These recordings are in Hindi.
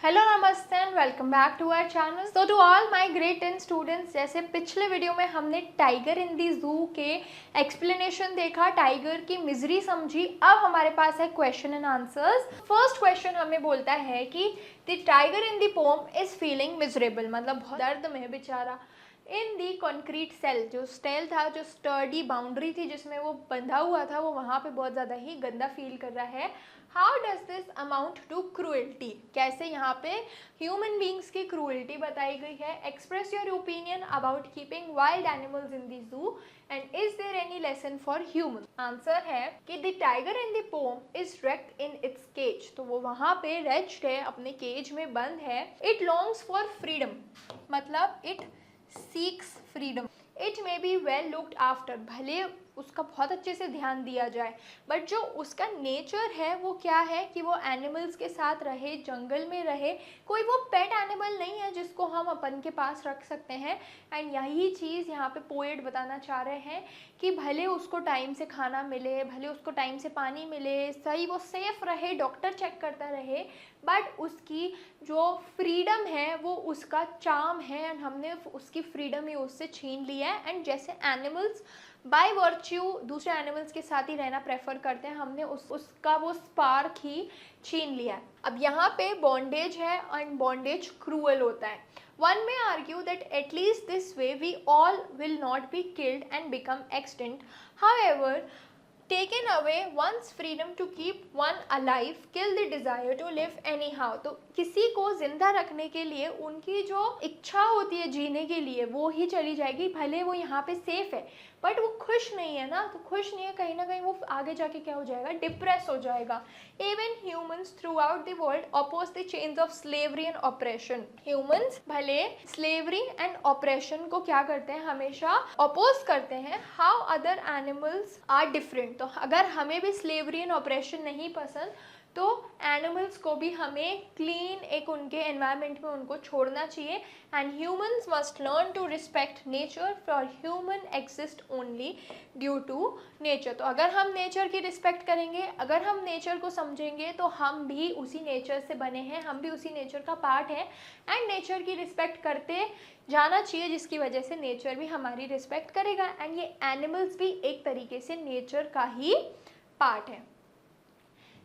हेलो नमस्ते and welcome back to our channel. So to all my grade 10 students, जैसे पिछले वीडियो में हमने टाइगर इन दी जू के एक्सप्लेनेशन देखा, टाइगर की मिजरी समझी। अब हमारे पास है question and answers. First question हमें बोलता है कि the tiger in the poem is feeling miserable, मतलब बहुत दर्द में है बेचारा। इन दी कॉन्क्रीट सेल, जो सेल था, जो स्टर्डी बाउंड्री थी जिसमें वो बंधा हुआ था, वो वहाँ पे बहुत ज़्यादा ही गंदा फील कर रहा है। How does this amount to cruelty, कैसे यहाँ पे ह्यूमन बींग्स की क्रूएल्टी बताई गई है। Express your opinion about keeping wild animals in the zoo and is there any lesson for human. Answer है कि the tiger in the poem is wrecked in its cage, तो वो वहाँ पे रेस्ट है, अपने केज में बंद है। इट लॉन्ग्स फॉर फ्रीडम, मतलब it seeks freedom. It may be well looked after, भले उसका बहुत अच्छे से ध्यान दिया जाए, बट जो उसका नेचर है वो क्या है कि वो एनिमल्स के साथ रहे, जंगल में रहे। कोई वो पेट एनिमल नहीं है जिसको हम अपन के पास रख सकते हैं। एंड यही चीज़ यहाँ पे पोएट बताना चाह रहे हैं कि भले उसको टाइम से खाना मिले, भले उसको टाइम से पानी मिले, सही वो सेफ रहे, डॉक्टर चेक करता रहे, बट उसकी जो फ्रीडम है वो उसका चार्म है एंड हमने उसकी फ्रीडम ही उससे छीन लिया है। एंड जैसे एनिमल्स बाय वर्च्यू दूसरे एनिमल्स के साथ ही रहना प्रेफर करते हैं, हमने उसका वो स्पार्क ही छीन लिया है। अब यहाँ पे बॉन्डेज है एंड बॉन्डेज क्रूअल होता है। One may argue that at least this way we all will not be killed and become extinct. However, taken away one's freedom to keep one alive, kill the desire to live anyhow. तो किसी को जिंदा रखने के लिए उनकी जो इच्छा होती है जीने के लिए वो ही चली जाएगी, भले वो यहाँ पे सेफ है बट वो खुश नहीं है ना, तो खुश नहीं है, कहीं ना कहीं वो आगे जाके क्या हो जाएगा, डिप्रेस हो जाएगा। Even humans throughout the world oppose the chains of slavery and operation. Humans भले स्लेवरी एंड ऑपरेशन को क्या करते हैं, हमेशा अपोज करते हैं। How other animals are different, तो अगर हमें भी स्लेवरी एंड ऑपरेशन नहीं पसंद तो एनिमल्स को भी हमें क्लीन एक उनके एनवायरनमेंट में उनको छोड़ना चाहिए। And humans must learn to respect nature, for human exist only due to nature. तो अगर हम नेचर की रिस्पेक्ट करेंगे, अगर हम नेचर को समझेंगे, तो हम भी उसी नेचर से बने हैं, हम भी उसी नेचर का पार्ट है। एंड नेचर की रिस्पेक्ट करते जाना चाहिए, जिसकी वजह से नेचर भी हमारी रिस्पेक्ट करेगा। एंड ये एनिमल्स भी एक तरीके से नेचर का ही पार्ट है,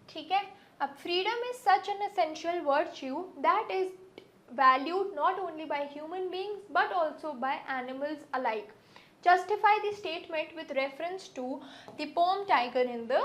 ठीक है। अब freedom is such an essential virtue that is valued not only by human beings but also by animals alike. Justify the statement with reference to the poem Tiger in the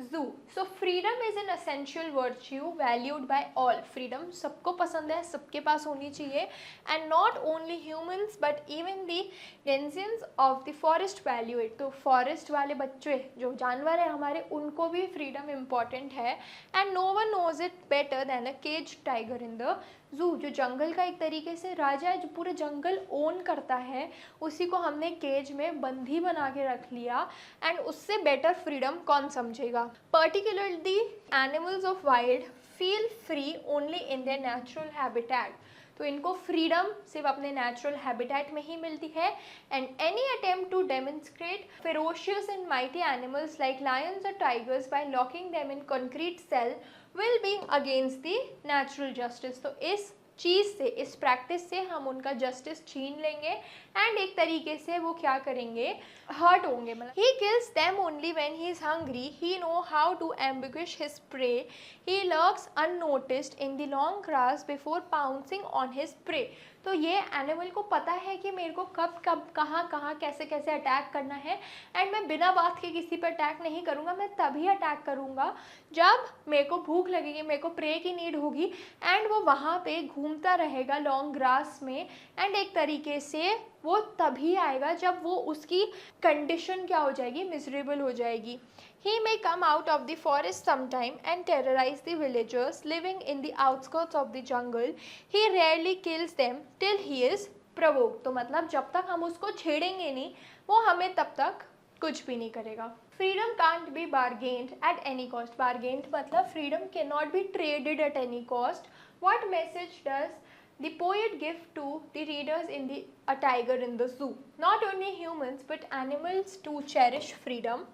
Zoo. So freedom is an essential virtue valued by all. Freedom सबको पसंद है, सबके पास होनी चाहिए। And not only humans but even the denizens of the forest value it. तो forest वाले बच्चे जो जानवर हैं हमारे, उनको भी freedom important है। And no one knows it better than a caged tiger in the zoo. जो जंगल का एक तरीके से राजा है, जो पूरे जंगल ओन करता है, उसी को हमने केज में बंदी बना के रख लिया। एंड उससे बेटर फ्रीडम कौन समझेगा। Particularly animals of wild feel free only in their natural habitat, तो इनको फ्रीडम सिर्फ अपने नेचुरल हैबिटेट में ही मिलती है। And any attempt to demonstrate ferocious and mighty animals like lions और tigers by locking them in concrete cell will be against the natural justice. तो इस चीज़ से, इस प्रैक्टिस से हम उनका जस्टिस छीन लेंगे एंड एक तरीके से वो क्या करेंगे, हर्ट होंगे। मतलब he kills them only when he is hungry, he know how to ambush his prey, he lurks unnoticed in the long grass before pouncing on his prey. तो ये एनिमल को पता है कि मेरे को कब कब कहाँ कहाँ कैसे कैसे अटैक करना है। एंड मैं बिना बात के किसी पर अटैक नहीं करूँगा, मैं तभी अटैक करूँगा जब मेरे को भूख लगेगी, मेरे को प्रे की नीड होगी। एंड वो वहाँ पे घूमता रहेगा लॉन्ग ग्रास में, एंड एक तरीके से वो तभी आएगा जब वो उसकी कंडीशन क्या हो जाएगी, मिजरेबल हो जाएगी। He may come out of the forest sometime and terrorize the villagers living in the outskirts of the jungle. He rarely kills them till he is provoked. तो मतलब जब तक हम उसको छेड़ेंगे नहीं, वो हमें तब तक कुछ भी नहीं करेगा। Freedom can't be bargained at any cost. Bargained मतलब freedom cannot be traded at any cost. What message does the poet give to the readers in the A Tiger in the Zoo? Not only humans but animals too cherish freedom.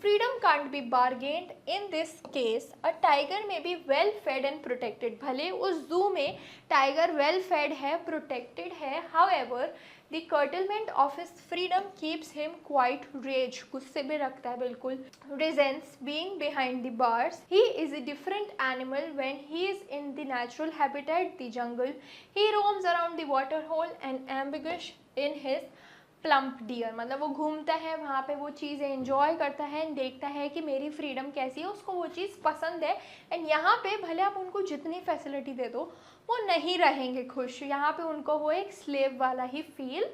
Freedom can't be bargained in this case a tiger may be well fed and protected. भले उस जू में टाइगर वेल फेड है, प्रोटेक्टेड है, however the curtailment of his freedom keeps him quite rage, गुस्से में रखता है बिल्कुल, resents being behind the bars. He is a different animal when he is in the natural habitat the jungle. He roams around the water hole and एम्बिगश in his plump dear, मतलब वो घूमता है वहाँ पे, वो चीज़ें एंजॉय करता है, देखता है कि मेरी फ्रीडम कैसी है, उसको वो चीज़ पसंद है। एंड यहाँ पे भले आप उनको जितनी फैसिलिटी दे दो वो नहीं रहेंगे खुश, यहाँ पे उनको वो एक स्लेव वाला ही फील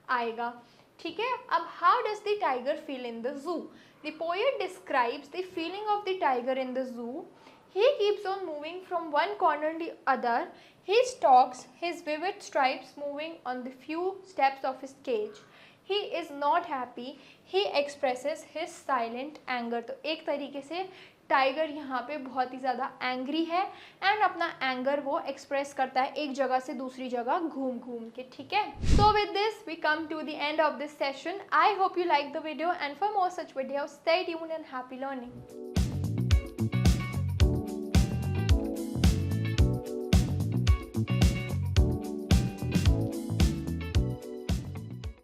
आएगा। ठीक है, अब how does the tiger feel in the zoo? The poet describes the feeling of the tiger in the zoo. He keeps on moving from one corner to the other. He stalks, his vivid stripes moving on the few steps of his cage. He is not happy. He expresses his silent anger. तो एक तरीके से टाइगर यहाँ पे बहुत ही ज़्यादा एंग्री है एंड अपना एंगर वो एक्सप्रेस करता है एक जगह से दूसरी जगह घूम घूम के। ठीक है, so with this we come to the end of this session. I hope you like the video and for more such video stay tuned and happy learning.